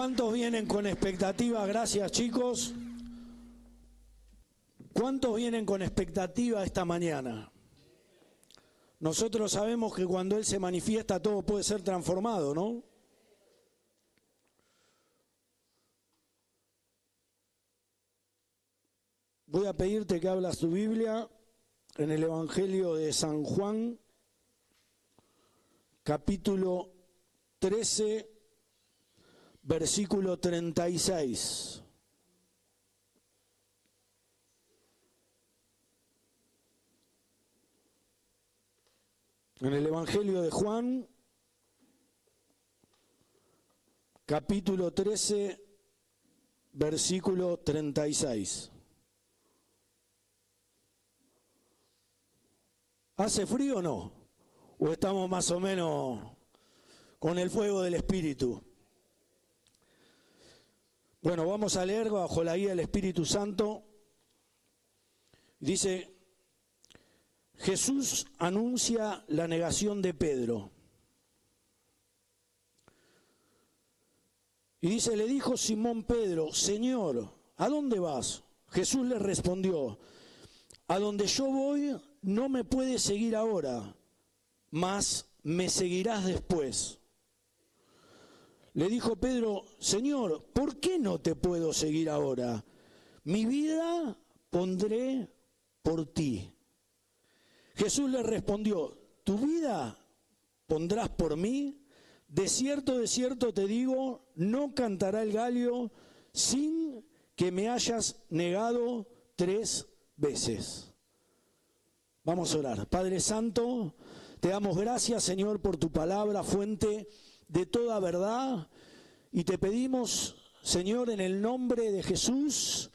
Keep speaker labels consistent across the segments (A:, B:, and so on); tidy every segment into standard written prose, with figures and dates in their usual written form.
A: ¿Cuántos vienen con expectativa? Gracias, chicos. ¿Cuántos vienen con expectativa esta mañana? Nosotros sabemos que cuando Él se manifiesta todo puede ser transformado, ¿no? Voy a pedirte que abras tu Biblia en el Evangelio de San Juan, capítulo 13, versículo 36. En el Evangelio de Juan, capítulo 13, versículo 36. ¿Hace frío o no? ¿O estamos más o menos con el fuego del Espíritu? Bueno, vamos a leer bajo la guía del Espíritu Santo. Dice: Jesús anuncia la negación de Pedro. Y dice, le dijo Simón Pedro, Señor, ¿a dónde vas? Jesús le respondió, a donde yo voy no me puedes seguir ahora, mas me seguirás después. Le dijo Pedro, Señor, ¿por qué no te puedo seguir ahora? Mi vida pondré por ti. Jesús le respondió, ¿tu vida pondrás por mí? De cierto te digo, no cantará el gallo sin que me hayas negado 3 veces. Vamos a orar. Padre Santo, te damos gracias, Señor, por tu palabra, fuente de toda verdad, y te pedimos, Señor, en el nombre de Jesús,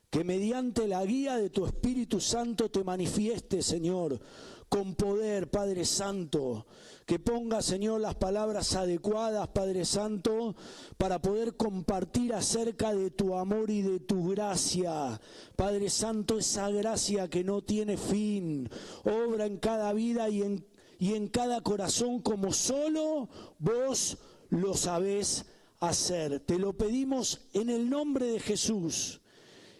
A: que mediante la guía de tu Espíritu Santo te manifieste, Señor, con poder, Padre Santo, que ponga, Señor, las palabras adecuadas, Padre Santo, para poder compartir acerca de tu amor y de tu gracia. Padre Santo, esa gracia que no tiene fin, obra en cada vida y en cada corazón como solo vos lo sabés hacer. Te lo pedimos en el nombre de Jesús.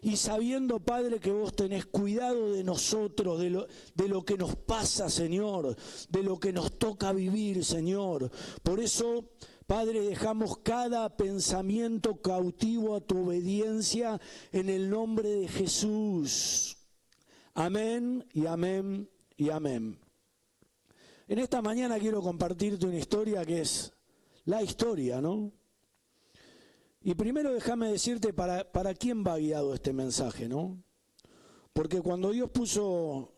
A: Y sabiendo, Padre, que vos tenés cuidado de nosotros, de lo que nos pasa, Señor, de lo que nos toca vivir, Señor. Por eso, Padre, dejamos cada pensamiento cautivo a tu obediencia en el nombre de Jesús. Amén y amén y amén. En esta mañana quiero compartirte una historia que es la historia, ¿no? Y primero déjame decirte para quién va guiado este mensaje, ¿no? Porque cuando Dios puso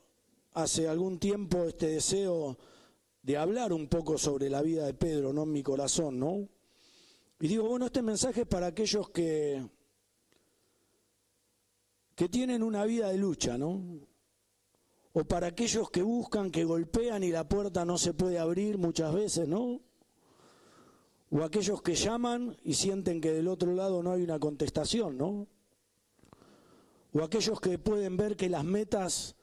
A: hace algún tiempo este deseo de hablar un poco sobre la vida de Pedro, ¿no? En mi corazón, ¿no? Y digo, bueno, este mensaje es para aquellos que tienen una vida de lucha, ¿no? O para aquellos que buscan, que golpean y la puerta no se puede abrir muchas veces, ¿no? O aquellos que llaman y sienten que del otro lado no hay una contestación, ¿no? O aquellos que pueden ver que las metas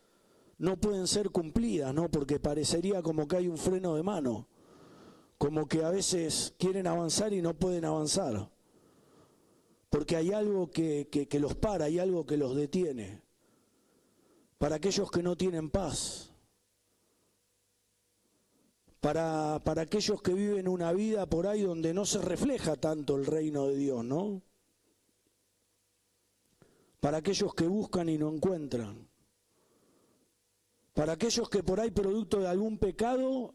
A: no pueden ser cumplidas, ¿no? Porque parecería como que hay un freno de mano, como que a veces quieren avanzar y no pueden avanzar, porque hay algo que los para, hay algo que los detiene. Para aquellos que no tienen paz, para aquellos que viven una vida por ahí donde no se refleja tanto el reino de Dios, ¿no? Para aquellos que buscan y no encuentran. Para aquellos que por ahí, producto de algún pecado,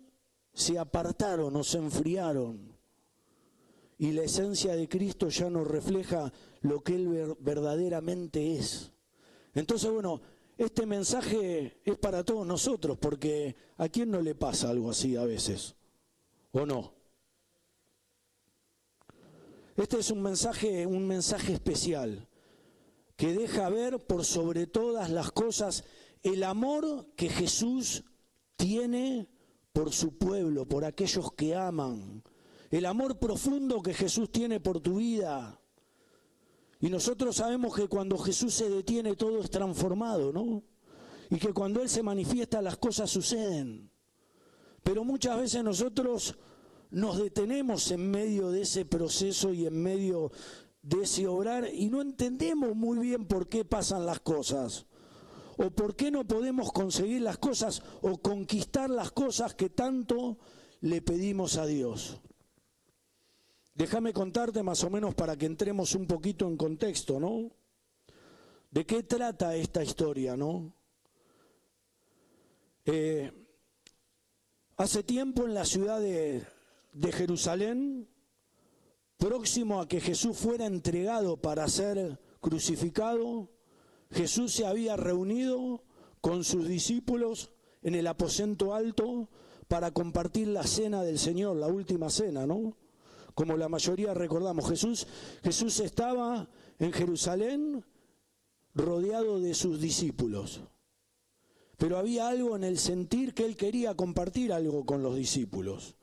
A: se apartaron o se enfriaron. Y la esencia de Cristo ya no refleja lo que Él verdaderamente es. Entonces, bueno, este mensaje es para todos nosotros, porque ¿a quién no le pasa algo así a veces? ¿O no? Este es un mensaje especial, que deja ver por sobre todas las cosas el amor que Jesús tiene por su pueblo, por aquellos que aman, el amor profundo que Jesús tiene por tu vida. Y nosotros sabemos que cuando Jesús se detiene todo es transformado, ¿no? Y que cuando Él se manifiesta las cosas suceden. Pero muchas veces nosotros nos detenemos en medio de ese proceso y en medio de ese obrar y no entendemos muy bien por qué pasan las cosas o por qué no podemos conseguir las cosas o conquistar las cosas que tanto le pedimos a Dios. Déjame contarte más o menos para que entremos un poquito en contexto, ¿no? ¿De qué trata esta historia, no? Hace tiempo en la ciudad de Jerusalén, próximo a que Jesús fuera entregado para ser crucificado, Jesús se había reunido con sus discípulos en el aposento alto para compartir la cena del Señor, la última cena, ¿no? Como la mayoría recordamos, Jesús estaba en Jerusalén rodeado de sus discípulos. Pero había algo en el sentir que él quería compartir algo con los discípulos.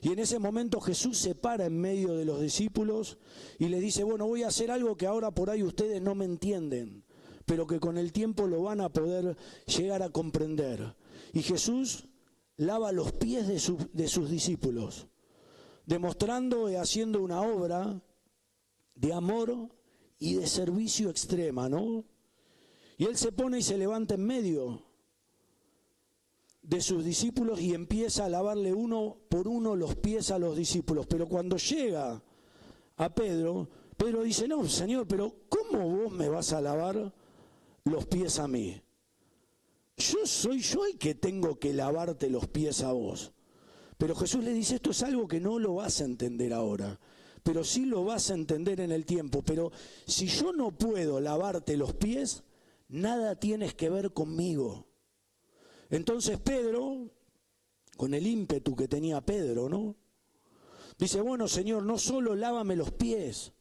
A: Y en ese momento Jesús se para en medio de los discípulos y les dice, bueno, voy a hacer algo que ahora por ahí ustedes no me entienden, pero que con el tiempo lo van a poder llegar a comprender. Y Jesús lava los pies de sus discípulos, demostrando y haciendo una obra de amor y de servicio extrema, ¿no? Y él se pone y se levanta en medio de sus discípulos y empieza a lavarle uno por uno los pies a los discípulos. Pero cuando llega a Pedro, Pedro dice, no, Señor, pero ¿cómo vos me vas a lavar los pies a mí? Soy yo el que tengo que lavarte los pies a vos. Pero Jesús le dice, esto es algo que no lo vas a entender ahora, pero sí lo vas a entender en el tiempo. Pero si yo no puedo lavarte los pies, nada tienes que ver conmigo. Entonces Pedro, con el ímpetu que tenía Pedro, ¿no? Dice, bueno, Señor, no solo lávame los pies,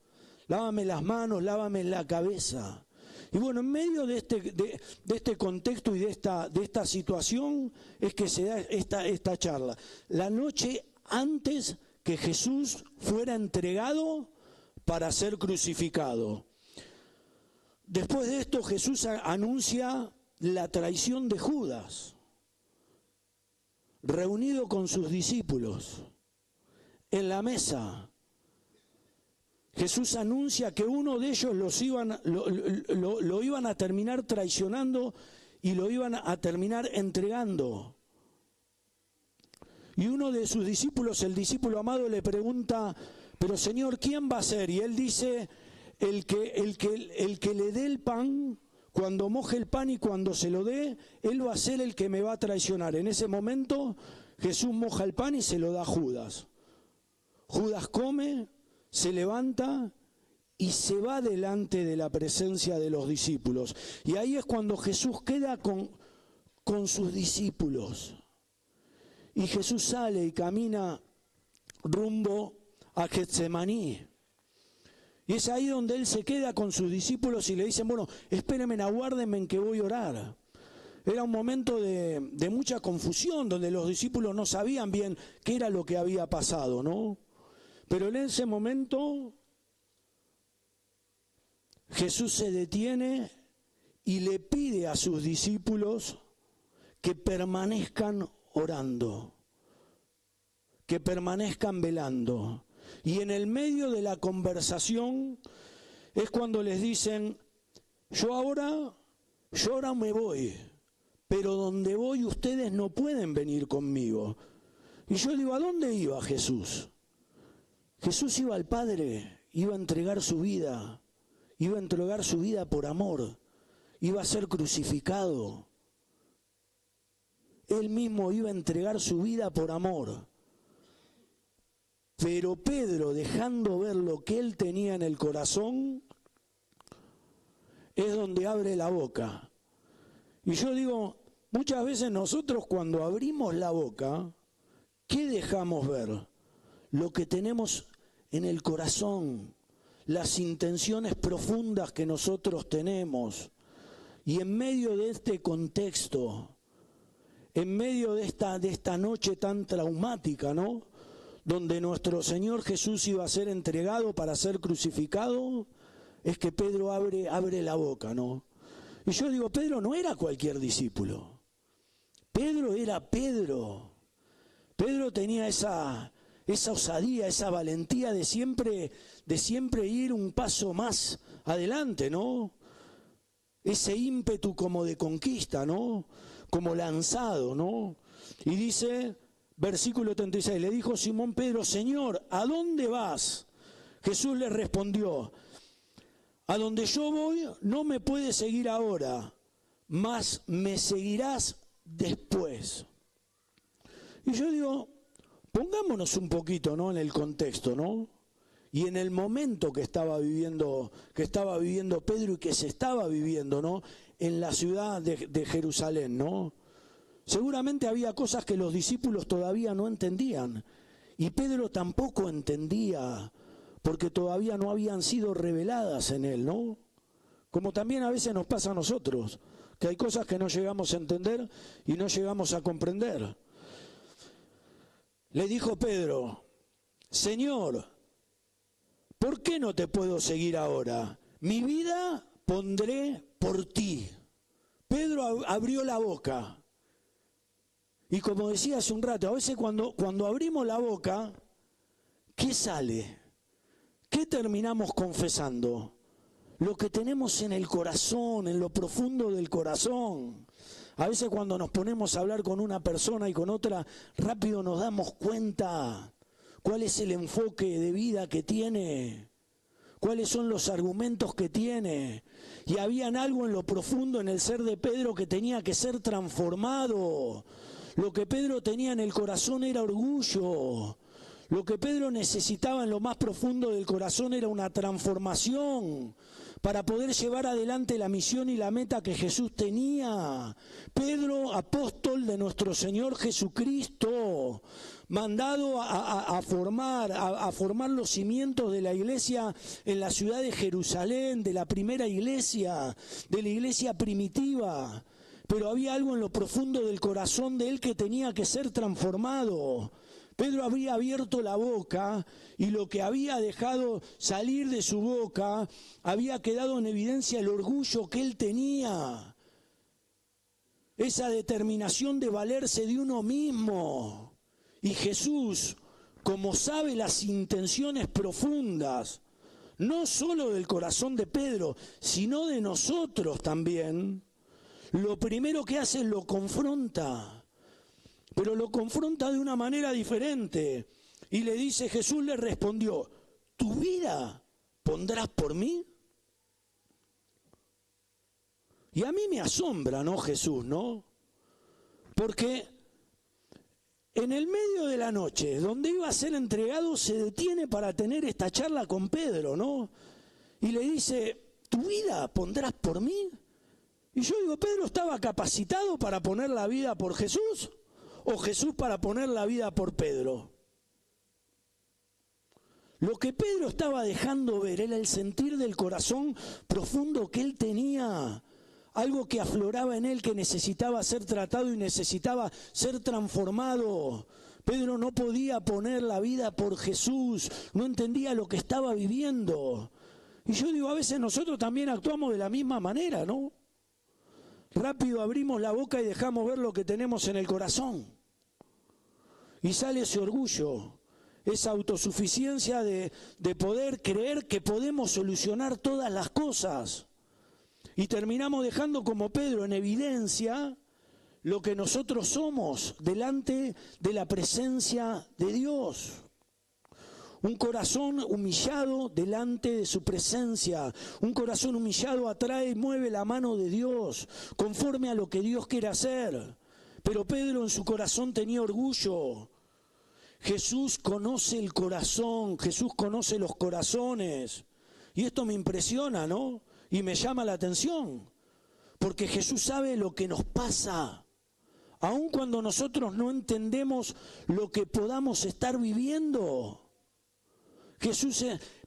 A: lávame las manos, lávame la cabeza. Y bueno, en medio de este contexto y de esta situación es que se da esta charla. La noche antes que Jesús fuera entregado para ser crucificado. Después de esto Jesús anuncia la traición de Judas, reunido con sus discípulos en la mesa. Jesús anuncia que uno de ellos lo iban a terminar traicionando y lo iban a terminar entregando. Y uno de sus discípulos, el discípulo amado, le pregunta, pero Señor, ¿quién va a ser? Y él dice, el que le dé el pan, cuando moje el pan y cuando se lo dé, él va a ser el que me va a traicionar. En ese momento Jesús moja el pan y se lo da a Judas. Judas come, se levanta y se va delante de la presencia de los discípulos. Y ahí es cuando Jesús queda con sus discípulos. Y Jesús sale y camina rumbo a Getsemaní. Y es ahí donde él se queda con sus discípulos y le dicen, bueno, espérenme, aguárdenme en que voy a orar. Era un momento de mucha confusión, donde los discípulos no sabían bien qué era lo que había pasado, ¿no? Pero en ese momento Jesús se detiene y le pide a sus discípulos que permanezcan orando, que permanezcan velando. Y en el medio de la conversación es cuando les dicen, yo ahora me voy, pero donde voy ustedes no pueden venir conmigo. Y yo digo, ¿a dónde iba Jesús? Jesús iba al Padre, iba a entregar su vida por amor, iba a ser crucificado. Él mismo iba a entregar su vida por amor. Pero Pedro, dejando ver lo que él tenía en el corazón, es donde abre la boca. Y yo digo, muchas veces nosotros cuando abrimos la boca, ¿qué dejamos ver? Lo que tenemos en el corazón, las intenciones profundas que nosotros tenemos. Y en medio de este contexto, en medio de esta noche tan traumática, ¿no?, donde nuestro Señor Jesús iba a ser entregado para ser crucificado, es que Pedro abre la boca, ¿no? Y yo digo, Pedro no era cualquier discípulo. Pedro era Pedro. Pedro tenía esa esa osadía, esa valentía de siempre ir un paso más adelante, ¿no? Ese ímpetu como de conquista, ¿no? Como lanzado, ¿no? Y dice, versículo 36, le dijo Simón Pedro, Señor, ¿a dónde vas? Jesús le respondió, a donde yo voy no me puedes seguir ahora, mas me seguirás después. Y yo digo, pongámonos un poquito, ¿no?, en el contexto, ¿no? Y en el momento que estaba viviendo Pedro y que se estaba viviendo, ¿no?, en la ciudad de Jerusalén, ¿no? Seguramente había cosas que los discípulos todavía no entendían. Y Pedro tampoco entendía, porque todavía no habían sido reveladas en él, ¿no? Como también a veces nos pasa a nosotros, que hay cosas que no llegamos a entender y no llegamos a comprender. Le dijo Pedro, Señor, ¿por qué no te puedo seguir ahora? Mi vida pondré por ti. Pedro abrió la boca. Y como decía hace un rato, a veces cuando abrimos la boca, ¿qué sale? ¿Qué terminamos confesando? Lo que tenemos en el corazón, en lo profundo del corazón. A veces cuando nos ponemos a hablar con una persona y con otra, rápido nos damos cuenta cuál es el enfoque de vida que tiene, cuáles son los argumentos que tiene. Y habían algo en lo profundo en el ser de Pedro que tenía que ser transformado. Lo que Pedro tenía en el corazón era orgullo. Lo que Pedro necesitaba en lo más profundo del corazón era una transformación para poder llevar adelante la misión y la meta que Jesús tenía. Pedro, apóstol de nuestro Señor Jesucristo, mandado a formar los cimientos de la iglesia en la ciudad de Jerusalén, de la primera iglesia, de la iglesia primitiva. Pero había algo en lo profundo del corazón de él que tenía que ser transformado. Pedro había abierto la boca y lo que había dejado salir de su boca había quedado en evidencia el orgullo que él tenía. Esa determinación de valerse de uno mismo. Y Jesús, como sabe las intenciones profundas, no solo del corazón de Pedro, sino de nosotros también, lo primero que hace es lo confronta. Pero lo confronta de una manera diferente. Y le dice, Jesús le respondió, ¿tu vida pondrás por mí? Y a mí me asombra, ¿no, Jesús, no? Porque en el medio de la noche, donde iba a ser entregado, se detiene para tener esta charla con Pedro, ¿no? Y le dice, ¿tu vida pondrás por mí? Y yo digo, ¿Pedro estaba capacitado para poner la vida por Jesús? ¿O Jesús para poner la vida por Pedro? Lo que Pedro estaba dejando ver era el sentir del corazón profundo que él tenía. Algo que afloraba en él, que necesitaba ser tratado y necesitaba ser transformado. Pedro no podía poner la vida por Jesús, no entendía lo que estaba viviendo. Y yo digo, a veces nosotros también actuamos de la misma manera, ¿no? Rápido abrimos la boca y dejamos ver lo que tenemos en el corazón. Y sale ese orgullo, esa autosuficiencia de poder creer que podemos solucionar todas las cosas. Y terminamos dejando como Pedro en evidencia lo que nosotros somos delante de la presencia de Dios. Un corazón humillado delante de su presencia. Un corazón humillado atrae y mueve la mano de Dios, conforme a lo que Dios quiere hacer. Pero Pedro en su corazón tenía orgullo. Jesús conoce el corazón, Jesús conoce los corazones. Y esto me impresiona, ¿no? Y me llama la atención. Porque Jesús sabe lo que nos pasa. Aun cuando nosotros no entendemos lo que podamos estar viviendo.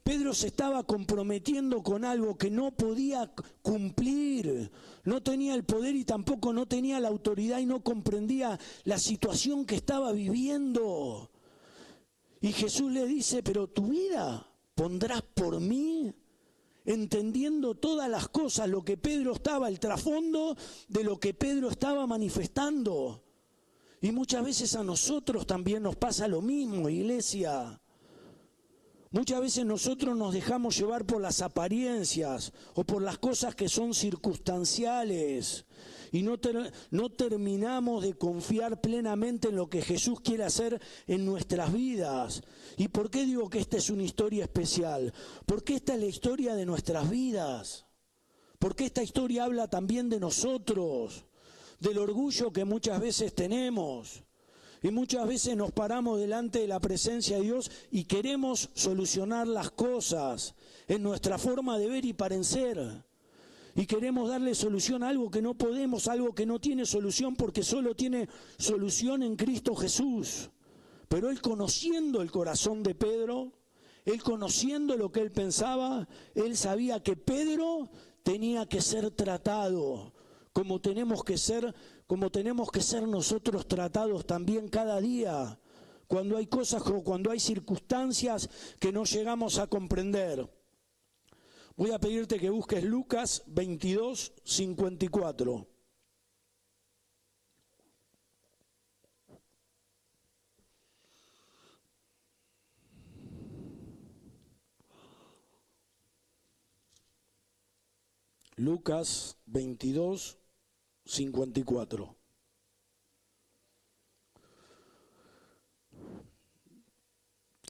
A: Pedro se estaba comprometiendo con algo que no podía cumplir, no tenía el poder y tampoco no tenía la autoridad y no comprendía la situación que estaba viviendo. Y Jesús le dice, pero tu vida pondrás por mí, entendiendo todas las cosas, lo que Pedro estaba, el trasfondo de lo que Pedro estaba manifestando. Y muchas veces a nosotros también nos pasa lo mismo, iglesia. Muchas veces nosotros nos dejamos llevar por las apariencias o por las cosas que son circunstanciales y no terminamos de confiar plenamente en lo que Jesús quiere hacer en nuestras vidas. ¿Y por qué digo que esta es una historia especial? Porque esta es la historia de nuestras vidas. Porque esta historia habla también de nosotros, del orgullo que muchas veces tenemos. Y muchas veces nos paramos delante de la presencia de Dios y queremos solucionar las cosas en nuestra forma de ver y parecer. Y queremos darle solución a algo que no podemos, algo que no tiene solución porque solo tiene solución en Cristo Jesús. Pero él, conociendo el corazón de Pedro, él conociendo lo que él pensaba, él sabía que Pedro tenía que ser tratado como tenemos que ser nosotros tratados también cada día, cuando hay cosas o cuando hay circunstancias que no llegamos a comprender. Voy a pedirte que busques Lucas 22, 54. Lucas 22, 54.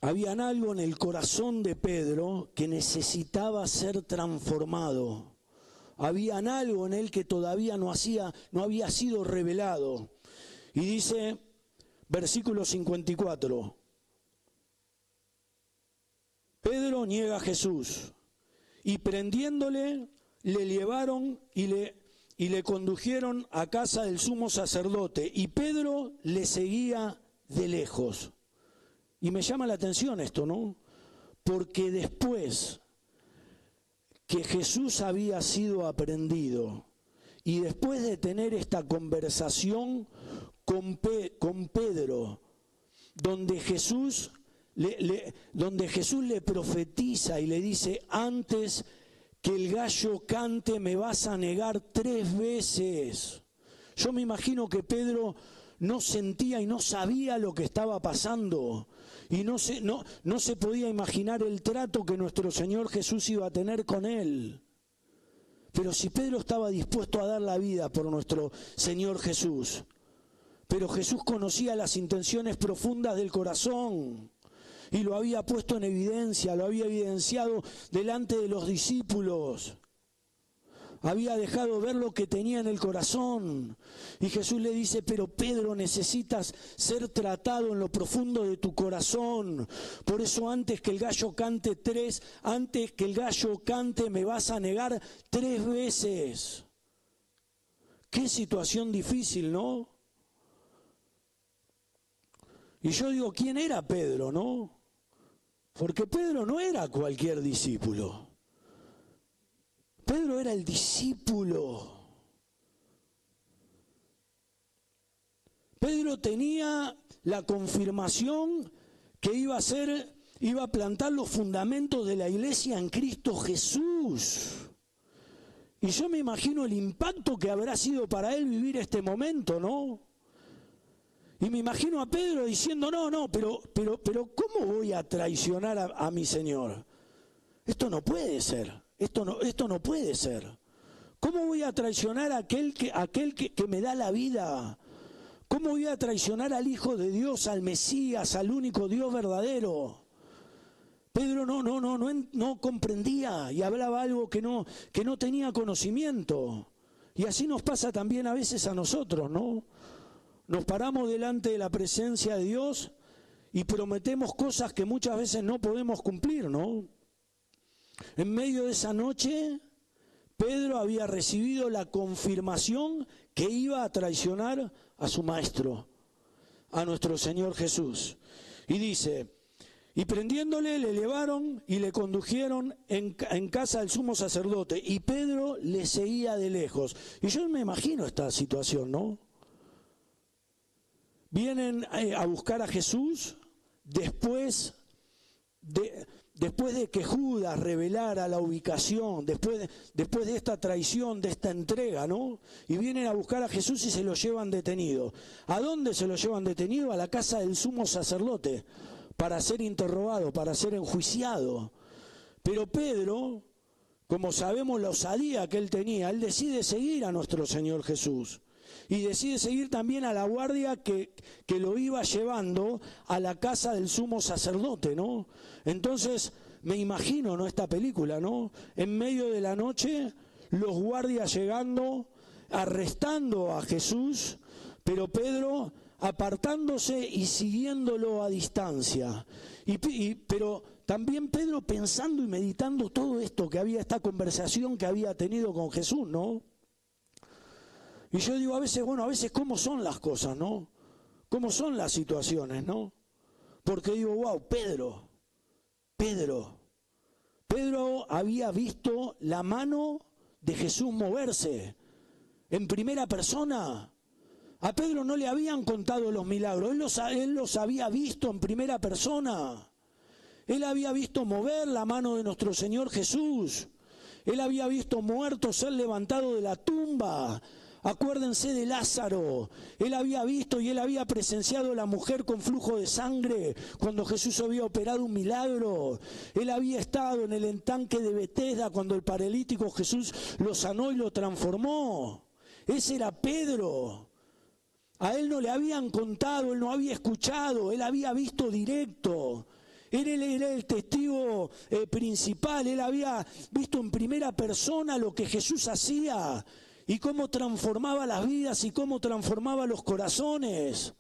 A: Habían algo en el corazón de Pedro que necesitaba ser transformado. Habían algo en él que todavía no había sido revelado. Y dice, versículo 54, Pedro niega a Jesús y prendiéndole le llevaron y le condujeron a casa del sumo sacerdote, y Pedro le seguía de lejos. Y me llama la atención esto, ¿no? Porque después que Jesús había sido aprehendido y después de tener esta conversación con Pedro, donde Jesús le profetiza y le dice, antes que el gallo cante me vas a negar 3 veces. Yo me imagino que Pedro no sentía y no sabía lo que estaba pasando. Y no se podía imaginar el trato que nuestro Señor Jesús iba a tener con él. Pero si Pedro estaba dispuesto a dar la vida por nuestro Señor Jesús, pero Jesús conocía las intenciones profundas del corazón y lo había puesto en evidencia, lo había evidenciado delante de los discípulos. Había dejado ver lo que tenía en el corazón. Y Jesús le dice, pero Pedro, necesitas ser tratado en lo profundo de tu corazón. Por eso antes que el gallo cante me vas a negar 3 veces. Qué situación difícil, ¿no? Y yo digo, ¿quién era Pedro, no? Porque Pedro no era cualquier discípulo. Pedro era el discípulo. Pedro tenía la confirmación que iba a plantar los fundamentos de la iglesia en Cristo Jesús. Y yo me imagino el impacto que habrá sido para él vivir este momento, ¿no? Y me imagino a Pedro diciendo, pero ¿cómo voy a traicionar a mi Señor? Esto no puede ser, esto no puede ser. ¿Cómo voy a traicionar a aquel que me da la vida? ¿Cómo voy a traicionar al Hijo de Dios, al Mesías, al único Dios verdadero? Pedro no comprendía y hablaba algo que no tenía conocimiento. Y así nos pasa también a veces a nosotros, ¿no? Nos paramos delante de la presencia de Dios y prometemos cosas que muchas veces no podemos cumplir, ¿no? En medio de esa noche, Pedro había recibido la confirmación que iba a traicionar a su maestro, a nuestro Señor Jesús. Y dice, y prendiéndole le llevaron y le condujeron en casa del sumo sacerdote, y Pedro le seguía de lejos. Y yo me imagino esta situación, ¿no? Vienen a buscar a Jesús después después de que Judas revelara la ubicación, después de esta traición, de esta entrega, ¿no? Y vienen a buscar a Jesús y se lo llevan detenido. ¿A dónde se lo llevan detenido? A la casa del sumo sacerdote, para ser interrogado, para ser enjuiciado. Pero Pedro, como sabemos la osadía que él tenía, él decide seguir a nuestro Señor Jesús. Y decide seguir también a la guardia que lo iba llevando a la casa del sumo sacerdote, ¿no? Entonces, me imagino, ¿no?, esta película, ¿no? En medio de la noche, los guardias llegando, arrestando a Jesús, pero Pedro apartándose y siguiéndolo a distancia. Pero también Pedro pensando y meditando todo esto que había, esta conversación que había tenido con Jesús, ¿no? Y yo digo, a veces cómo son las cosas, ¿no? Cómo son las situaciones, ¿no? Porque digo, wow, Pedro había visto la mano de Jesús moverse en primera persona. A Pedro no le habían contado los milagros, él los había visto en primera persona. Él había visto mover la mano de nuestro Señor Jesús. Él había visto muertos ser levantados de la tumba. Acuérdense de Lázaro. Él había visto y él había presenciado a la mujer con flujo de sangre cuando Jesús había operado un milagro. Él había estado en el estanque de Betesda cuando el paralítico Jesús lo sanó y lo transformó. Ese era Pedro. A él no le habían contado, él no había escuchado, él había visto directo. Él era el testigo principal, él había visto en primera persona lo que Jesús hacía y cómo transformaba las vidas y cómo transformaba los corazones.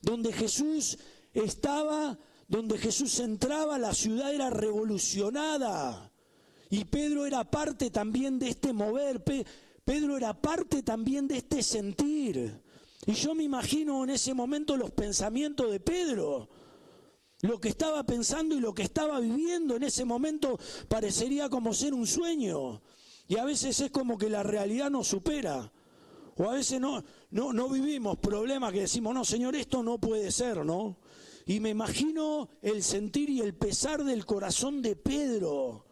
A: Donde Jesús estaba, donde Jesús entraba, la ciudad era revolucionada. Y Pedro era parte también de este mover, Pedro era parte también de este sentir. Y yo me imagino en ese momento los pensamientos de Pedro. Lo que estaba pensando y lo que estaba viviendo en ese momento parecería como ser un sueño. Y a veces es como que la realidad nos supera. O a veces no vivimos problemas que decimos, no, Señor, esto no puede ser, ¿no? Y me imagino el sentir y el pesar del corazón de Pedro,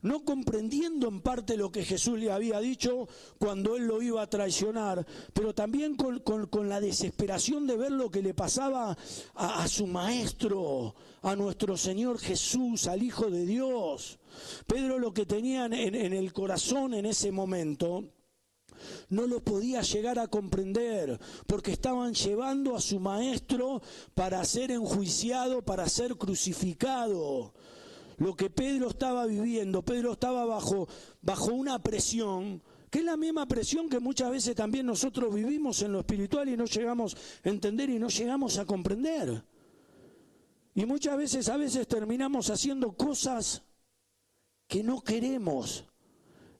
A: no comprendiendo en parte lo que Jesús le había dicho cuando él lo iba a traicionar, pero también con la desesperación de ver lo que le pasaba a su maestro, a nuestro Señor Jesús, al Hijo de Dios. Pedro lo que tenía en el corazón en ese momento no lo podía llegar a comprender, porque estaban llevando a su maestro para ser enjuiciado, para ser crucificado. Lo que Pedro estaba viviendo, Pedro estaba bajo una presión, que es la misma presión que muchas veces también nosotros vivimos en lo espiritual y no llegamos a entender y no llegamos a comprender. Y muchas veces, a veces terminamos haciendo cosas que no queremos,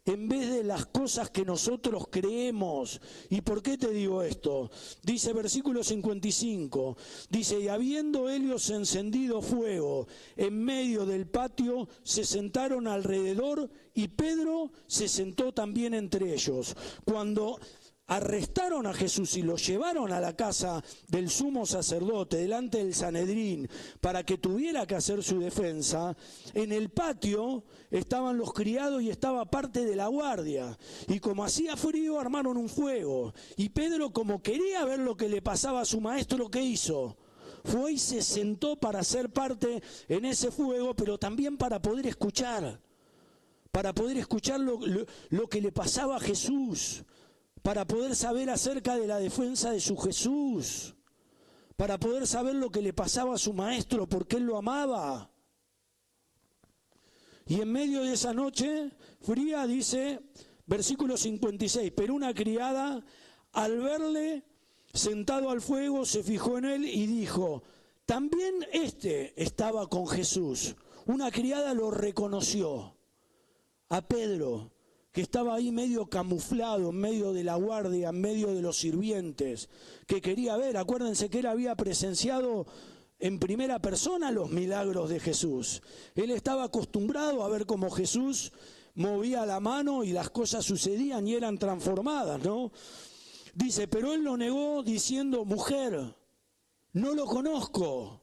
A: en vez de las cosas que nosotros creemos. ¿Y por qué te digo esto? Dice versículo 55, dice, y habiendo ellos encendido fuego en medio del patio, se sentaron alrededor y Pedro se sentó también entre ellos. Cuando arrestaron a Jesús y lo llevaron a la casa del sumo sacerdote, delante del Sanedrín, para que tuviera que hacer su defensa, en el patio estaban los criados y estaba parte de la guardia. Y como hacía frío, armaron un fuego. Y Pedro, como quería ver lo que le pasaba a su maestro, ¿qué hizo? Fue y se sentó para ser parte en ese fuego, pero también para poder escuchar lo que le pasaba a Jesús, para poder saber acerca de la defensa de su Jesús, para poder saber lo que le pasaba a su maestro, porque él lo amaba. Y en medio de esa noche fría, dice, versículo 56, pero una criada, al verle sentado al fuego, se fijó en él y dijo, también este estaba con Jesús. Una criada lo reconoció a Pedro, que estaba ahí medio camuflado, en medio de la guardia, en medio de los sirvientes, que quería ver. Acuérdense que él había presenciado en primera persona los milagros de Jesús. Él estaba acostumbrado a ver cómo Jesús movía la mano y las cosas sucedían y eran transformadas, ¿no? Dice, pero él lo negó diciendo, mujer, no lo conozco.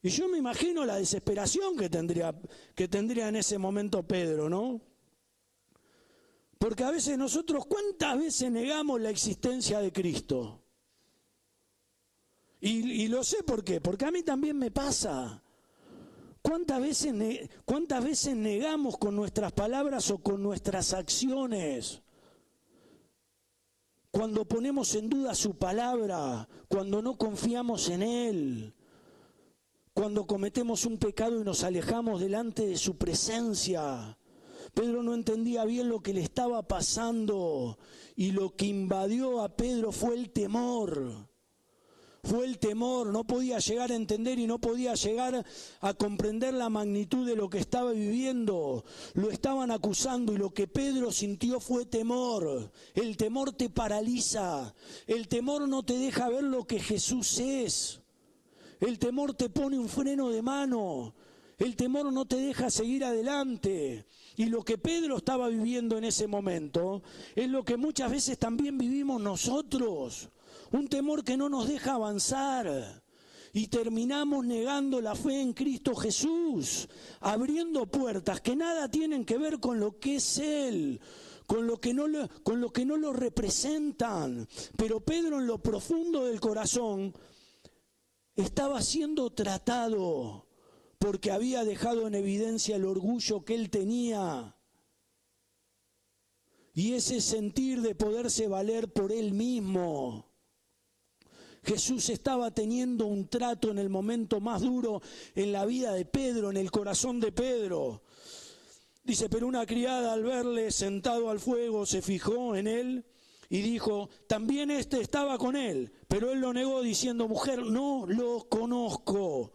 A: Y yo me imagino la desesperación que tendría en ese momento Pedro, ¿no? Porque a veces nosotros, ¿cuántas veces negamos la existencia de Cristo? Y lo sé por qué, porque a mí también me pasa. ¿Cuántas veces negamos con nuestras palabras o con nuestras acciones? Cuando ponemos en duda su palabra, cuando no confiamos en Él, cuando cometemos un pecado y nos alejamos delante de su presencia. Pedro no entendía bien lo que le estaba pasando y lo que invadió a Pedro fue el temor. Fue el temor, no podía llegar a entender y no podía llegar a comprender la magnitud de lo que estaba viviendo. Lo estaban acusando y lo que Pedro sintió fue temor. El temor te paraliza, el temor no te deja ver lo que Jesús es. El temor te pone un freno de mano, el temor no te deja seguir adelante. Y lo que Pedro estaba viviendo en ese momento es lo que muchas veces también vivimos nosotros. Un temor que no nos deja avanzar y terminamos negando la fe en Cristo Jesús, abriendo puertas que nada tienen que ver con lo que es Él, con lo que no lo representan. Pero Pedro en lo profundo del corazón estaba siendo tratado porque había dejado en evidencia el orgullo que él tenía y ese sentir de poderse valer por él mismo. Jesús estaba teniendo un trato en el momento más duro en la vida de Pedro, en el corazón de Pedro. Dice, pero una criada al verle sentado al fuego se fijó en él y dijo, también este estaba con él, pero él lo negó diciendo, mujer, no lo conozco.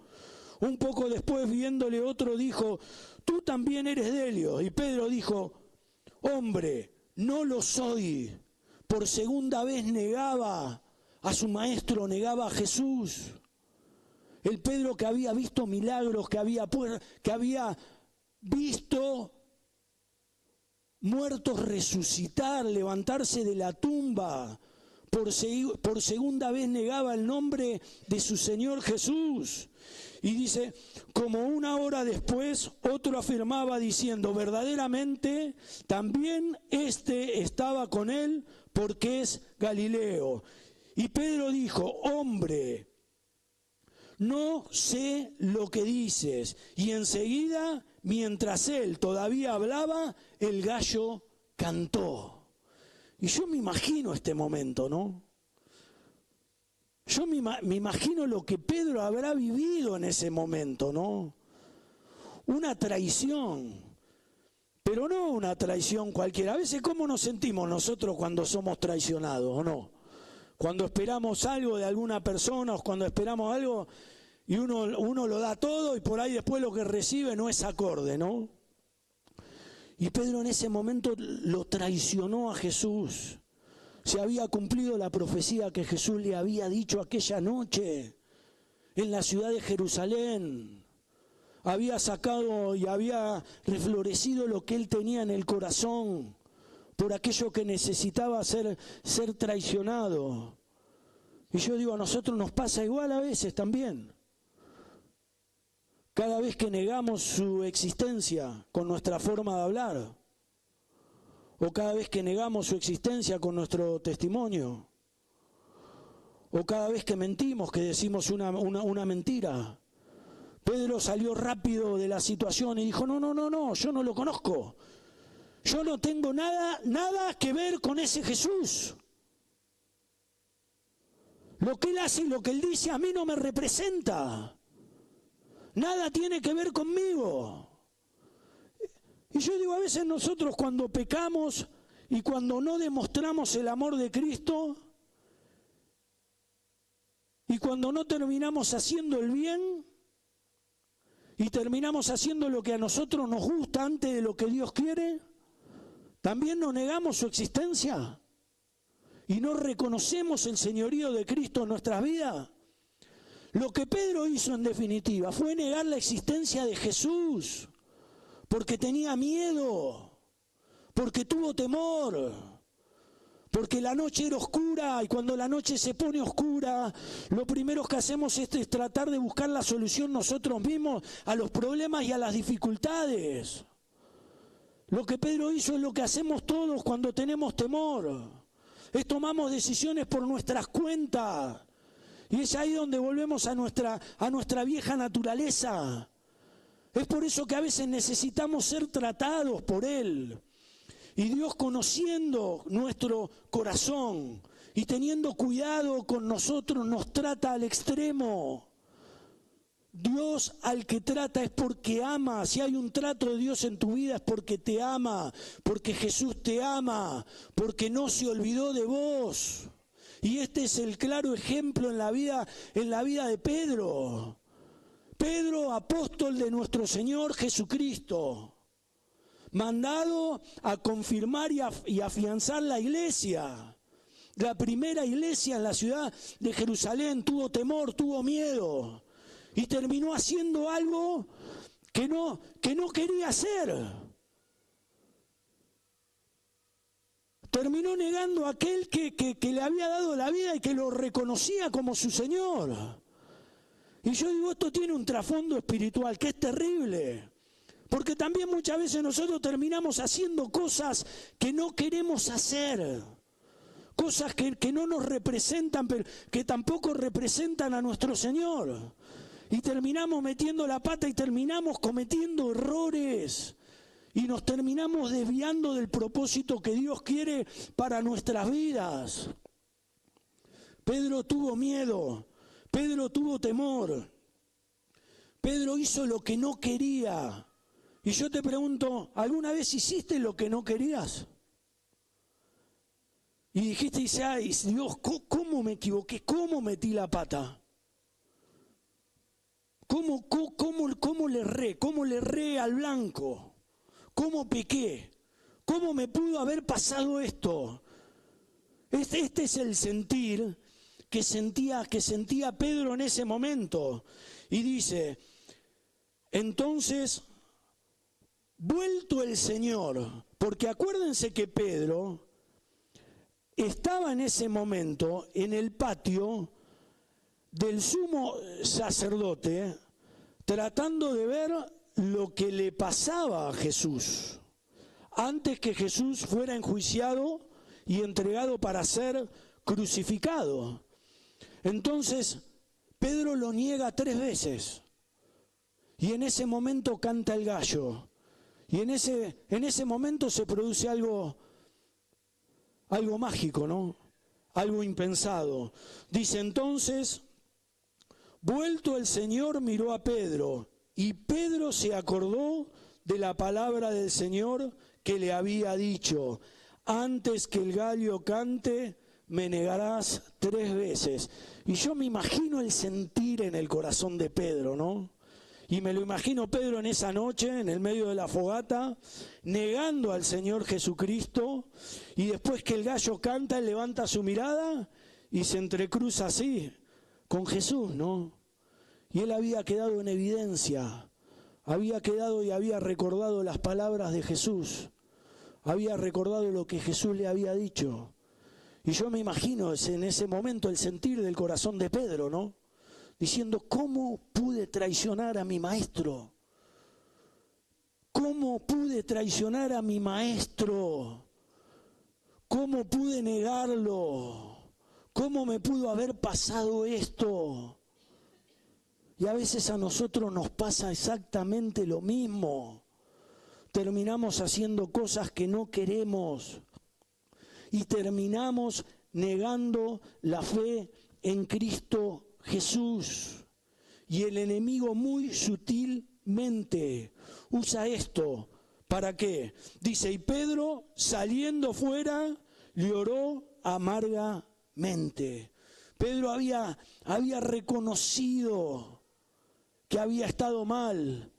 A: Un poco después, viéndole otro, dijo, tú también eres de Helio. Y Pedro dijo, hombre, no lo soy. Por segunda vez negaba a su maestro, negaba a Jesús. El Pedro que había visto milagros, que había visto muertos resucitar, levantarse de la tumba, por segunda vez negaba el nombre de su Señor Jesús. Y dice, como una hora después, otro afirmaba diciendo, verdaderamente también este estaba con él porque es Galileo. Y Pedro dijo, hombre, no sé lo que dices. Y enseguida, mientras él todavía hablaba, el gallo cantó. Y yo me imagino este momento, ¿no? Yo me imagino lo que Pedro habrá vivido en ese momento, ¿no? Una traición, pero no una traición cualquiera. A veces, ¿cómo nos sentimos nosotros cuando somos traicionados o no? Cuando esperamos algo de alguna persona o cuando esperamos algo y uno lo da todo y por ahí después lo que recibe no es acorde, ¿no? Y Pedro en ese momento lo traicionó a Jesús. Se había cumplido la profecía que Jesús le había dicho aquella noche en la ciudad de Jerusalén. Había sacado y había reflorecido lo que él tenía en el corazón por aquello que necesitaba ser traicionado. Y yo digo, a nosotros nos pasa igual a veces también. Cada vez que negamos su existencia con nuestra forma de hablar, o cada vez que negamos su existencia con nuestro testimonio, o cada vez que mentimos, que decimos una mentira. Pedro salió rápido de la situación y dijo, no, yo no lo conozco. Yo no tengo nada que ver con ese Jesús. Lo que él hace y lo que él dice a mí no me representa. Nada tiene que ver conmigo. Y yo digo, a veces nosotros cuando pecamos y cuando no demostramos el amor de Cristo y cuando no terminamos haciendo el bien y terminamos haciendo lo que a nosotros nos gusta antes de lo que Dios quiere, también nos negamos su existencia y no reconocemos el señorío de Cristo en nuestras vidas. Lo que Pedro hizo en definitiva fue negar la existencia de Jesús. Porque tenía miedo, porque tuvo temor, Porque la noche era oscura y cuando la noche se pone oscura, lo primero que hacemos es tratar de buscar la solución nosotros mismos a los problemas y a las dificultades. Lo que Pedro hizo es lo que hacemos todos cuando tenemos temor. Es tomamos decisiones por nuestras cuentas. Y es ahí donde volvemos a nuestra vieja naturaleza. Es por eso que a veces necesitamos ser tratados por Él. Y Dios, conociendo nuestro corazón y teniendo cuidado con nosotros, nos trata al extremo. Dios al que trata es porque ama. Si hay un trato de Dios en tu vida es porque te ama, porque Jesús te ama, porque no se olvidó de vos. Y este es el claro ejemplo en la vida de Pedro. Pedro, apóstol de nuestro Señor Jesucristo, mandado a confirmar y afianzar la iglesia. La primera iglesia en la ciudad de Jerusalén tuvo temor, tuvo miedo y terminó haciendo algo que no quería hacer. Terminó negando a aquel que le había dado la vida y que lo reconocía como su Señor. Y yo digo, esto tiene un trasfondo espiritual que es terrible. Porque también muchas veces nosotros terminamos haciendo cosas que no queremos hacer. Cosas que no nos representan, pero que tampoco representan a nuestro Señor. Y terminamos metiendo la pata y terminamos cometiendo errores. Y nos terminamos desviando del propósito que Dios quiere para nuestras vidas. Pedro tuvo miedo. Pedro tuvo temor. Pedro hizo lo que no quería. Y yo te pregunto, ¿alguna vez hiciste lo que no querías? Y dijiste, ay, Dios, ¿cómo me equivoqué? ¿Cómo metí la pata? ¿Cómo le erré? ¿Cómo le erré al blanco? ¿Cómo pequé? ¿Cómo me pudo haber pasado esto? Este es el sentir que sentía Pedro en ese momento. Y dice, entonces, vuelto el Señor, porque acuérdense que Pedro estaba en ese momento en el patio del sumo sacerdote tratando de ver lo que le pasaba a Jesús antes que Jesús fuera enjuiciado y entregado para ser crucificado. Entonces Pedro lo niega 3 veces y en ese momento canta el gallo y en ese momento se produce algo mágico, ¿no? Algo impensado. Dice entonces, vuelto el Señor miró a Pedro y Pedro se acordó de la palabra del Señor que le había dicho, antes que el gallo cante, me negarás 3 veces. Y yo me imagino el sentir en el corazón de Pedro, ¿no? Y me lo imagino Pedro en esa noche, en el medio de la fogata, negando al Señor Jesucristo, y después que el gallo canta, él levanta su mirada y se entrecruza así con Jesús, ¿no? Y él había quedado en evidencia, había quedado y había recordado las palabras de Jesús, había recordado lo que Jesús le había dicho. Y yo me imagino en ese momento el sentir del corazón de Pedro, ¿no? Diciendo, ¿cómo pude traicionar a mi maestro? ¿Cómo pude traicionar a mi maestro? ¿Cómo pude negarlo? ¿Cómo me pudo haber pasado esto? Y a veces a nosotros nos pasa exactamente lo mismo. Terminamos haciendo cosas que no queremos y terminamos negando la fe en Cristo Jesús. Y el enemigo muy sutilmente usa esto. ¿Para qué? Dice, y Pedro saliendo fuera le oró amargamente. Pedro había reconocido que había estado mal,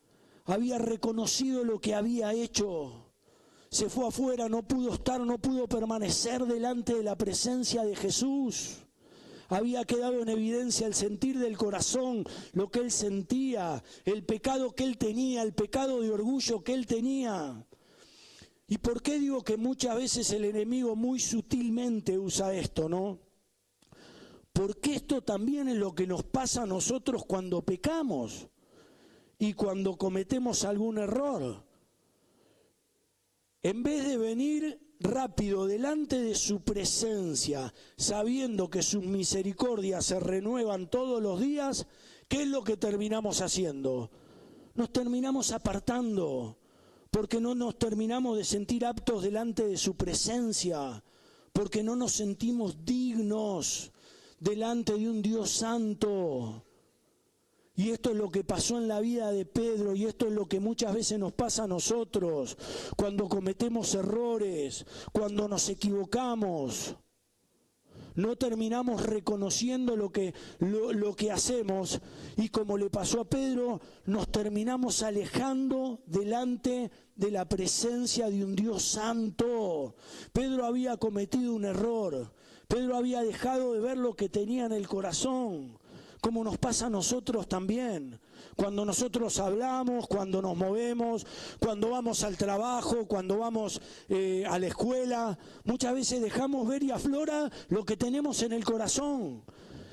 A: había reconocido lo que había hecho. Se fue afuera, no pudo permanecer delante de la presencia de Jesús. Había quedado en evidencia el sentir del corazón, lo que él sentía, el pecado que él tenía, el pecado de orgullo que él tenía. ¿Y por qué digo que muchas veces el enemigo muy sutilmente usa esto, no? Porque esto también es lo que nos pasa a nosotros cuando pecamos y cuando cometemos algún error. En vez de venir rápido delante de su presencia, sabiendo que sus misericordias se renuevan todos los días, ¿qué es lo que terminamos haciendo? Nos terminamos apartando, porque no nos terminamos de sentir aptos delante de su presencia, porque no nos sentimos dignos delante de un Dios santo. Y esto es lo que pasó en la vida de Pedro, y esto es lo que muchas veces nos pasa a nosotros cuando cometemos errores, cuando nos equivocamos. No terminamos reconociendo lo que hacemos, y como le pasó a Pedro, nos terminamos alejando delante de la presencia de un Dios santo. Pedro había cometido un error, Pedro había dejado de ver lo que tenía en el corazón, como nos pasa a nosotros también. Cuando nosotros hablamos, cuando nos movemos, cuando vamos al trabajo, cuando vamos a la escuela, muchas veces dejamos ver y aflora lo que tenemos en el corazón.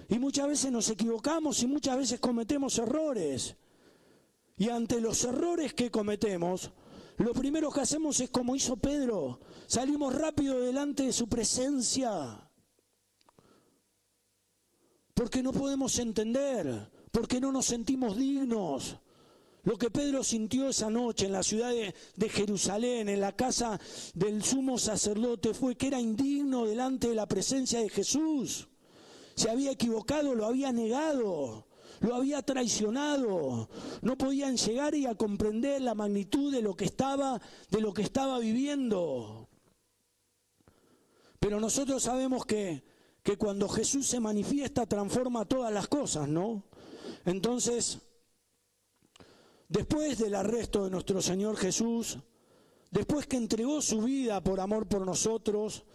A: Y muchas veces nos equivocamos y muchas veces cometemos errores. Y ante los errores que cometemos, lo primero que hacemos es como hizo Pedro, salimos rápido delante de su presencia. Porque no podemos entender, porque no nos sentimos dignos. Lo que Pedro sintió esa noche en la ciudad de Jerusalén, en la casa del sumo sacerdote, fue que era indigno delante de la presencia de Jesús. Se había equivocado, lo había negado, lo había traicionado. No podían llegar y a comprender la magnitud de lo que estaba viviendo. Pero nosotros sabemos que cuando Jesús se manifiesta transforma todas las cosas, ¿no? Entonces, después del arresto de nuestro Señor Jesús, después que entregó su vida por amor por nosotros,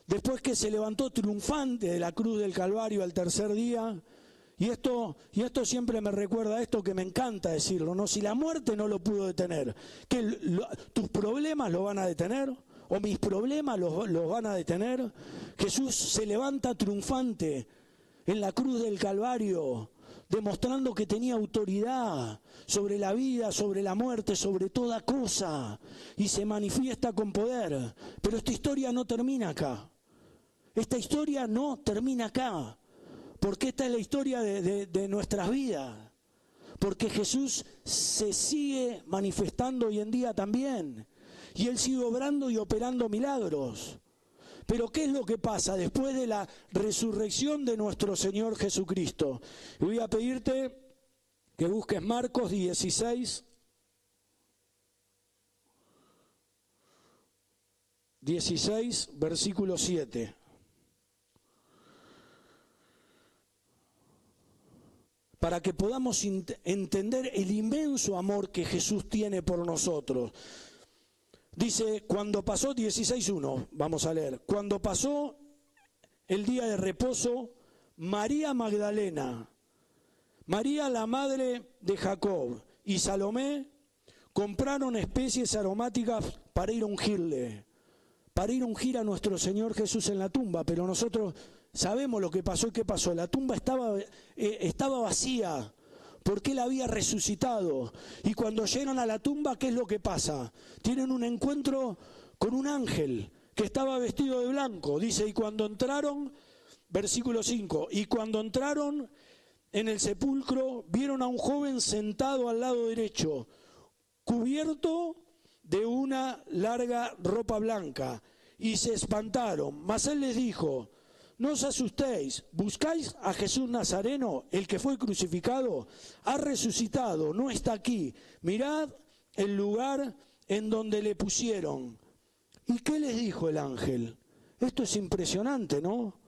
A: después que se levantó triunfante de la cruz del Calvario al tercer día, y esto siempre me recuerda a esto que me encanta decirlo, ¿no? Si la muerte no lo pudo detener, ¿tus problemas lo van a detener? ¿O mis problemas los van a detener? Jesús se levanta triunfante en la cruz del Calvario, demostrando que tenía autoridad sobre la vida, sobre la muerte, sobre toda cosa, y se manifiesta con poder. Pero esta historia no termina acá. Esta historia no termina acá, porque esta es la historia de nuestras vidas. Porque Jesús se sigue manifestando hoy en día también. Y Él sigue obrando y operando milagros. Pero ¿qué es lo que pasa después de la resurrección de nuestro Señor Jesucristo? Y voy a pedirte que busques Marcos 16, versículo 7. Para que podamos entender el inmenso amor que Jesús tiene por nosotros. Dice, cuando pasó 16:1, vamos a leer, cuando pasó el día de reposo, María Magdalena, María la madre de Jacob y Salomé compraron especies aromáticas para ir a ungirle, para ir a ungir a nuestro Señor Jesús en la tumba. Pero nosotros sabemos lo que pasó y qué pasó. La tumba estaba vacía, porque Él había resucitado. Y cuando llegan a la tumba, ¿qué es lo que pasa? Tienen un encuentro con un ángel que estaba vestido de blanco. Dice, y cuando entraron, versículo 5, y cuando entraron en el sepulcro, vieron a un joven sentado al lado derecho, cubierto de una larga ropa blanca, y se espantaron. Mas Él les dijo, no os asustéis, buscáis a Jesús Nazareno, el que fue crucificado, ha resucitado, no está aquí. Mirad el lugar en donde le pusieron. ¿Y qué les dijo el ángel? Esto es impresionante, ¿no?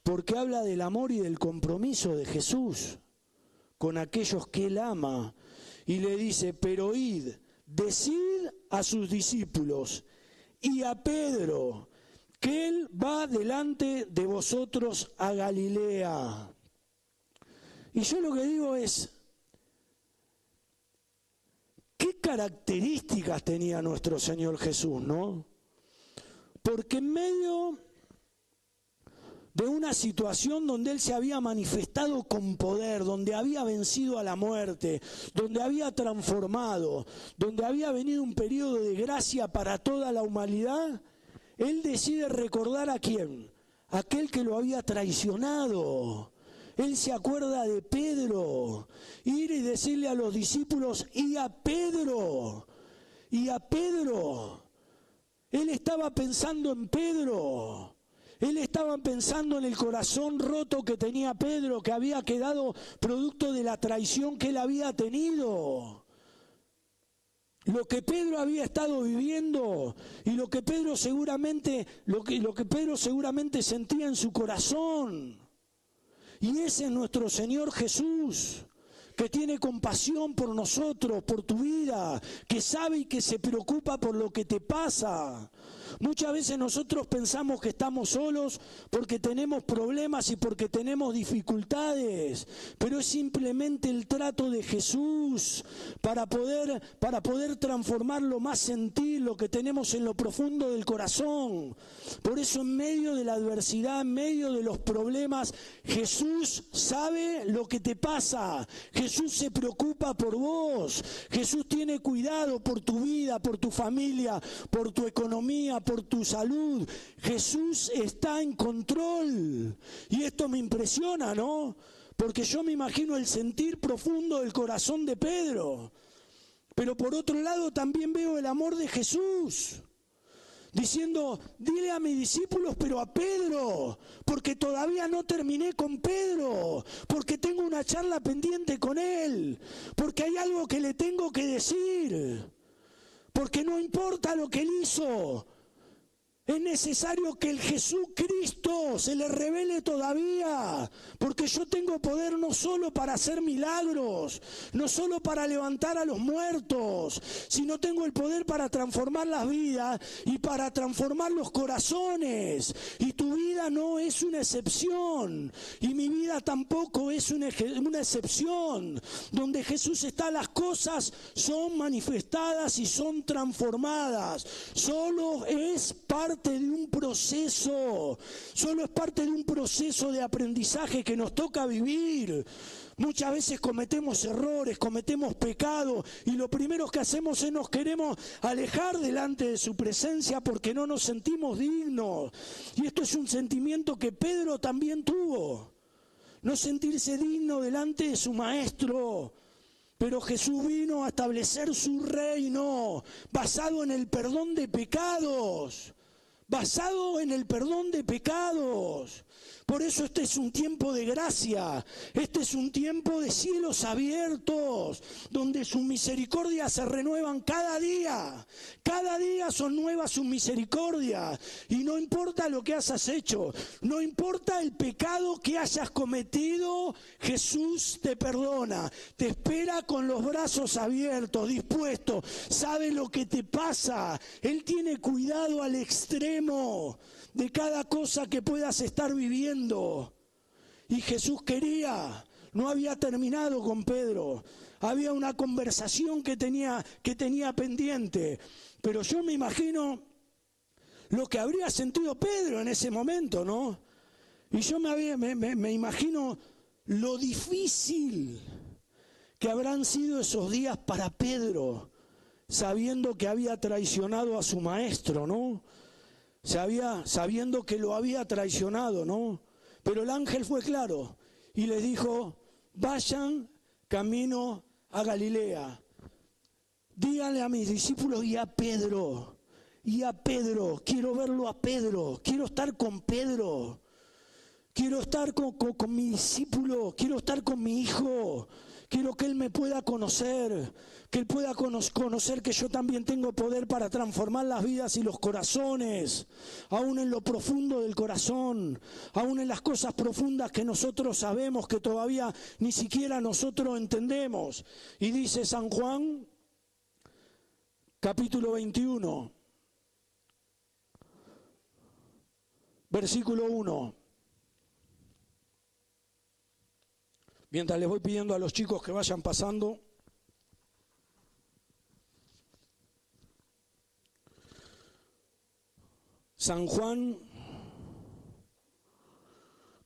A: Porque habla del amor y del compromiso de Jesús con aquellos que Él ama. Y le dice, pero id, decid a sus discípulos y a Pedro, que Él va delante de vosotros a Galilea. Y yo lo que digo es, ¿qué características tenía nuestro Señor Jesús, no? Porque en medio de una situación donde Él se había manifestado con poder, donde había vencido a la muerte, donde había transformado, donde había venido un periodo de gracia para toda la humanidad, Él decide recordar ¿a quién? Aquel que lo había traicionado. Él se acuerda de Pedro, ir y decirle a los discípulos, y a Pedro. Él estaba pensando en Pedro. Él estaba pensando en el corazón roto que tenía Pedro, que había quedado producto de la traición que él había tenido. Lo que Pedro había estado viviendo y lo que Pedro seguramente sentía en su corazón. Y ese es nuestro Señor Jesús, que tiene compasión por nosotros, por tu vida, que sabe y que se preocupa por lo que te pasa. Muchas veces nosotros pensamos que estamos solos porque tenemos problemas y porque tenemos dificultades, pero es simplemente el trato de Jesús para poder transformar lo más sentir, lo que tenemos en lo profundo del corazón. Por eso en medio de la adversidad, en medio de los problemas, Jesús sabe lo que te pasa. Jesús se preocupa por vos. Jesús tiene cuidado por tu vida, por tu familia, por tu economía, por tu salud. Jesús está en control. Y esto me impresiona, ¿no? Porque yo me imagino el sentir profundo del corazón de Pedro. Pero por otro lado también veo el amor de Jesús. Diciendo, dile a mis discípulos, pero a Pedro, porque todavía no terminé con Pedro, porque tengo una charla pendiente con él, porque hay algo que le tengo que decir, porque no importa lo que él hizo, es necesario que el Jesucristo se le revele todavía, porque yo tengo poder no solo para hacer milagros, no solo para levantar a los muertos, sino tengo el poder para transformar las vidas y para transformar los corazones. Y tu vida no es una excepción, y mi vida tampoco es una excepción. Donde Jesús está, las cosas son manifestadas y son transformadas. Solo es parte de un proceso, solo es parte de un proceso de aprendizaje que nos toca vivir. Muchas veces cometemos errores, cometemos pecados y lo primero que hacemos es nos queremos alejar delante de su presencia porque no nos sentimos dignos. Y esto es un sentimiento que Pedro también tuvo, no sentirse digno delante de su maestro. Pero Jesús vino a establecer su reino basado en el perdón de pecados. Basado en el perdón de pecados. Por eso este es un tiempo de gracia, este es un tiempo de cielos abiertos, donde sus misericordias se renuevan cada día son nuevas sus misericordias, y no importa lo que hayas hecho, no importa el pecado que hayas cometido, Jesús te perdona, te espera con los brazos abiertos, dispuesto, sabe lo que te pasa, Él tiene cuidado al extremo de cada cosa que puedas estar viviendo. Y Jesús quería, no había terminado con Pedro, había una conversación que tenía pendiente, pero yo me imagino lo que habría sentido Pedro en ese momento, ¿no? Y yo me imagino lo difícil que habrán sido esos días para Pedro, sabiendo que había traicionado a su maestro, ¿no? Sabiendo que lo había traicionado, ¿no? Pero el ángel fue claro y les dijo, vayan camino a Galilea. Díganle a mis discípulos y a Pedro, quiero verlo a Pedro, quiero estar con Pedro, quiero estar con mi discípulo, quiero estar con mi hijo. Quiero que Él me pueda conocer, que Él pueda conocer que yo también tengo poder para transformar las vidas y los corazones, aún en lo profundo del corazón, aún en las cosas profundas que nosotros sabemos que todavía ni siquiera nosotros entendemos. Y dice San Juan, capítulo 21, versículo 1. Mientras les voy pidiendo a los chicos que vayan pasando. San Juan,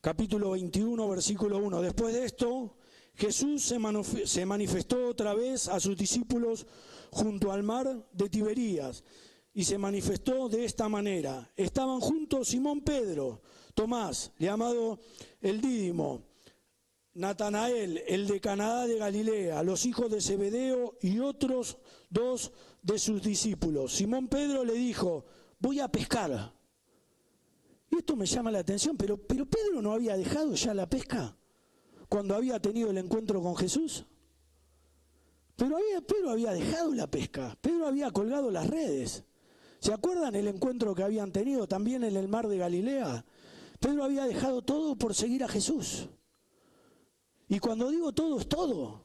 A: capítulo 21, versículo 1. Después de esto, Jesús se manifestó otra vez a sus discípulos junto al mar de Tiberías, y se manifestó de esta manera. Estaban juntos Simón Pedro, Tomás, llamado el Dídimo, Natanael, el de Caná de Galilea, los hijos de Zebedeo y otros dos de sus discípulos. Simón Pedro le dijo: voy a pescar. Y esto me llama la atención, pero Pedro no había dejado ya la pesca cuando había tenido el encuentro con Jesús. Pedro había dejado la pesca, Pedro había colgado las redes. ¿Se acuerdan el encuentro que habían tenido también en el mar de Galilea? Pedro había dejado todo por seguir a Jesús. Y cuando digo todo, es todo.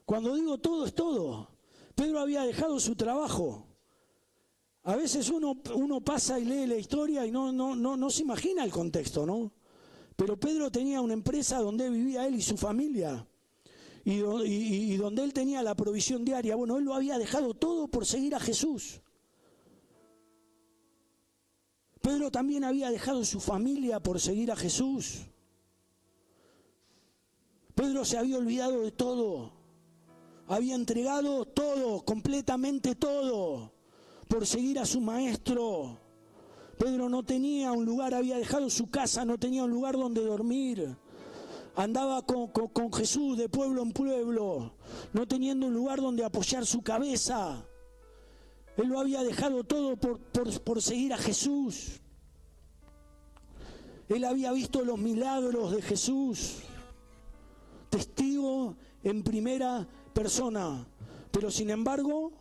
A: Cuando digo todo, es todo. Pedro había dejado su trabajo. A veces uno pasa y lee la historia y no se imagina el contexto, ¿no? Pero Pedro tenía una empresa donde vivía él y su familia. Y donde él tenía la provisión diaria. Bueno, él lo había dejado todo por seguir a Jesús. Pedro también había dejado su familia por seguir a Jesús. Pedro se había olvidado de todo. Había entregado todo, completamente todo, por seguir a su maestro. Pedro no tenía un lugar, había dejado su casa, no tenía un lugar donde dormir. Andaba con Jesús de pueblo en pueblo, no teniendo un lugar donde apoyar su cabeza. Él lo había dejado todo por seguir a Jesús. Él había visto los milagros de Jesús, testigo en primera persona. Pero sin embargo,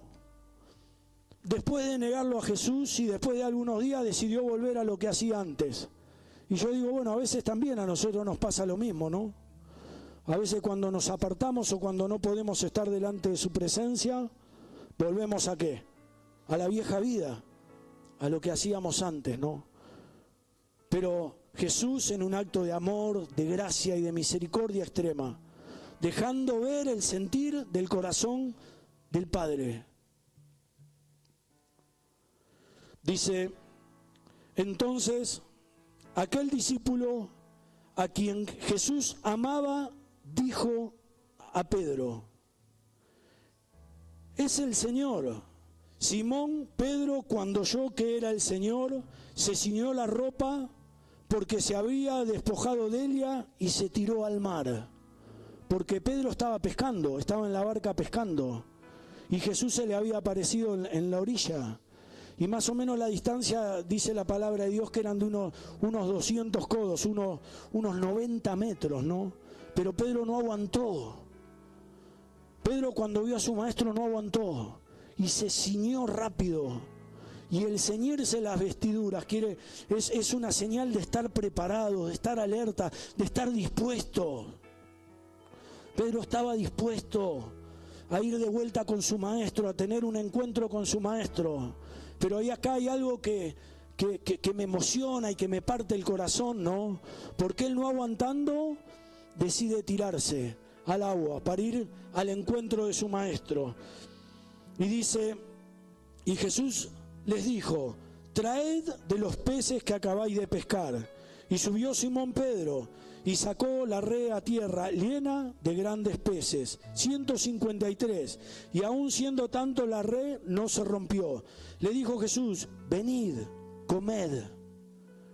A: después de negarlo a Jesús y después de algunos días, decidió volver a lo que hacía antes. Y yo digo, bueno, a veces también a nosotros nos pasa lo mismo, ¿no? A veces cuando nos apartamos o cuando no podemos estar delante de su presencia, volvemos ¿a qué? A la vieja vida, a lo que hacíamos antes, ¿no? Pero Jesús, en un acto de amor, de gracia y de misericordia extrema, dejando ver el sentir del corazón del Padre. Dice, entonces, aquel discípulo a quien Jesús amaba, dijo a Pedro: es el Señor. Simón Pedro, cuando oyó que era el Señor, se ciñó la ropa porque se había despojado de ella y se tiró al mar. Porque Pedro estaba pescando, estaba en la barca pescando, y Jesús se le había aparecido en la orilla. Y más o menos la distancia, dice la palabra de Dios, que eran de unos 200 codos, unos 90 metros, ¿no? Pero Pedro no aguantó. Pedro, cuando vio a su maestro, no aguantó y se ciñó rápido. Y el ceñirse las vestiduras es una señal de estar preparado, de estar alerta, de estar dispuesto. Pedro estaba dispuesto a ir de vuelta con su maestro, a tener un encuentro con su maestro. Pero ahí acá hay algo que me emociona y que me parte el corazón, ¿no? Porque él, no aguantando, decide tirarse al agua para ir al encuentro de su maestro. Y dice, y Jesús les dijo: traed de los peces que acabáis de pescar. Y subió Simón Pedro y sacó la red a tierra llena de grandes peces, 153, y aun siendo tanto la red no se rompió. Le dijo Jesús: venid, comed.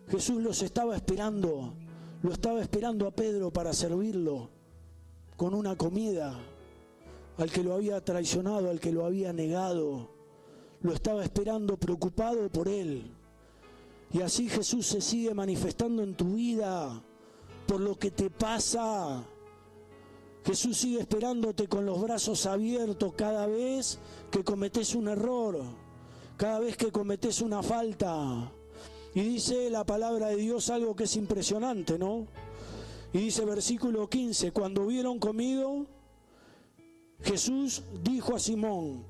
A: Jesús los estaba esperando, lo estaba esperando a Pedro para servirlo con una comida. Al que lo había traicionado, al que lo había negado, lo estaba esperando, preocupado por él. Y así Jesús se sigue manifestando en tu vida por lo que te pasa. Jesús sigue esperándote con los brazos abiertos cada vez que cometés un error, cada vez que cometés una falta. Y dice la palabra de Dios algo que es impresionante, ¿no? Y dice versículo 15, cuando hubieron comido, Jesús dijo a Simón: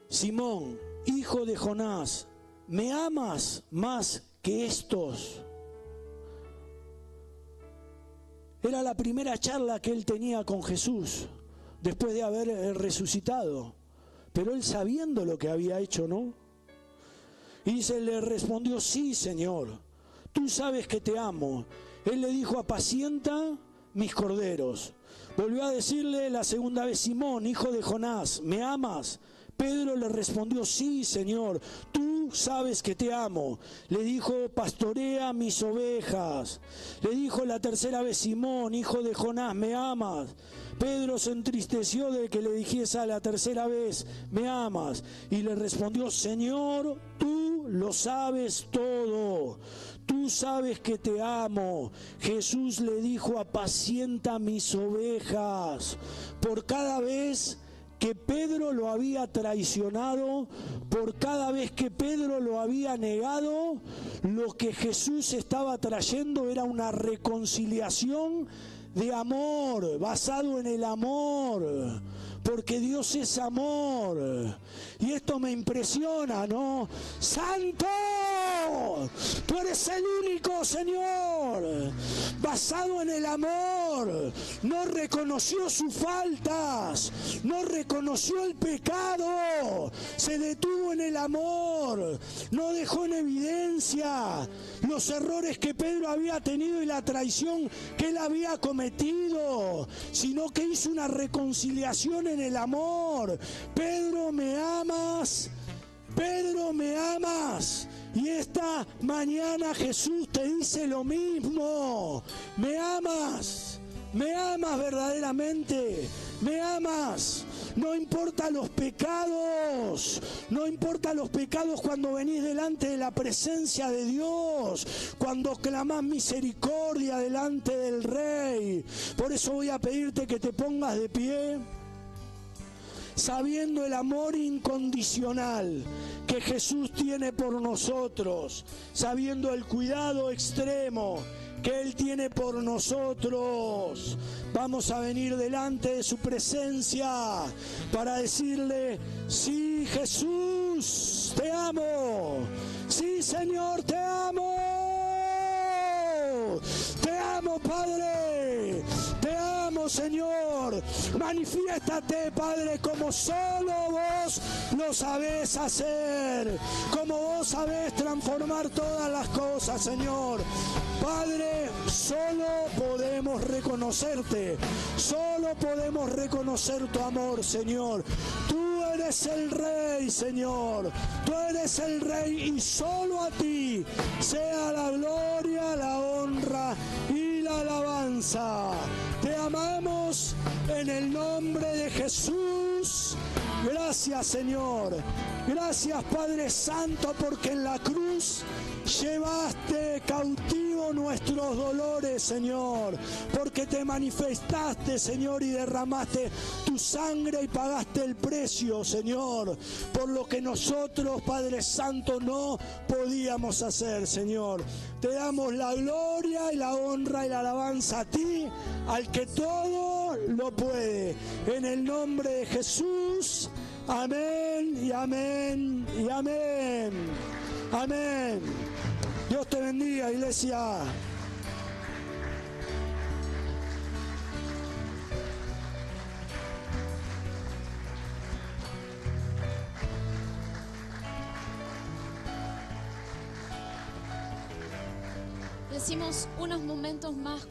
A: Simón, hijo de Jonás, ¿me amas más que estos? Era la primera charla que él tenía con Jesús, después de haber resucitado. Pero él, sabiendo lo que había hecho, ¿no? Y dice, le respondió, sí, Señor, tú sabes que te amo. Él le dijo, apacienta mis corderos. Volvió a decirle la segunda vez, Simón, hijo de Jonás, ¿me amas? Pedro le respondió, sí, Señor, tú sabes que te amo. Le dijo, pastorea mis ovejas. Le dijo la tercera vez, Simón, hijo de Jonás, ¿me amas? Pedro se entristeció de que le dijese a la tercera vez, ¿me amas? Y le respondió, Señor, tú lo sabes todo. Tú sabes que te amo. Jesús le dijo, apacienta mis ovejas. Por cada vez que Pedro lo había traicionado, por cada vez que Pedro lo había negado, lo que Jesús estaba trayendo era una reconciliación de amor, basado en el amor, porque Dios es amor. Y esto me impresiona, ¿no? ¡Santo! Tú eres el único, Señor. Basado en el amor. No reconoció sus faltas, no reconoció el pecado, se detuvo en el amor, no dejó en evidencia los errores que Pedro había tenido y la traición que él había cometido, sino que hizo una reconciliación en el amor. Pedro, ¿me amas? Pedro, ¿me amas? Y esta mañana Jesús te dice lo mismo. ¿Me amas? ¿Me amas verdaderamente? ¿Me amas? No importa los pecados, no importa los pecados cuando venís delante de la presencia de Dios, cuando clamás misericordia delante del Rey. Por eso voy a pedirte que te pongas de pie, sabiendo el amor incondicional que Jesús tiene por nosotros, sabiendo el cuidado extremo que Él tiene por nosotros. Vamos a venir delante de su presencia para decirle, sí, Jesús, te amo. Sí, Señor, te amo. Te amo, Padre. Te amo, Señor. Manifiéstate, Padre, como solo vos lo sabés hacer, como vos sabés transformar todas las cosas, Señor. Padre, solo podemos reconocerte, solo podemos reconocer tu amor, Señor. Tú eres el Rey, Señor. Tú eres el Rey y solo a ti sea la gloria, la honra y la alabanza. Te amamos en el nombre de Jesús. Gracias, Señor. Gracias, Padre Santo, porque en la cruz llevaste cautivo nuestros dolores, Señor, porque te manifestaste, Señor, y derramaste tu sangre y pagaste el precio, Señor, por lo que nosotros, Padre Santo, no podíamos hacer, Señor. Te damos la gloria y la honra y la alabanza a ti, al que todo lo puede. En el nombre de Jesús, amén y amén y amén. Amén. Dios te bendiga, iglesia.
B: Decimos unos momentos más.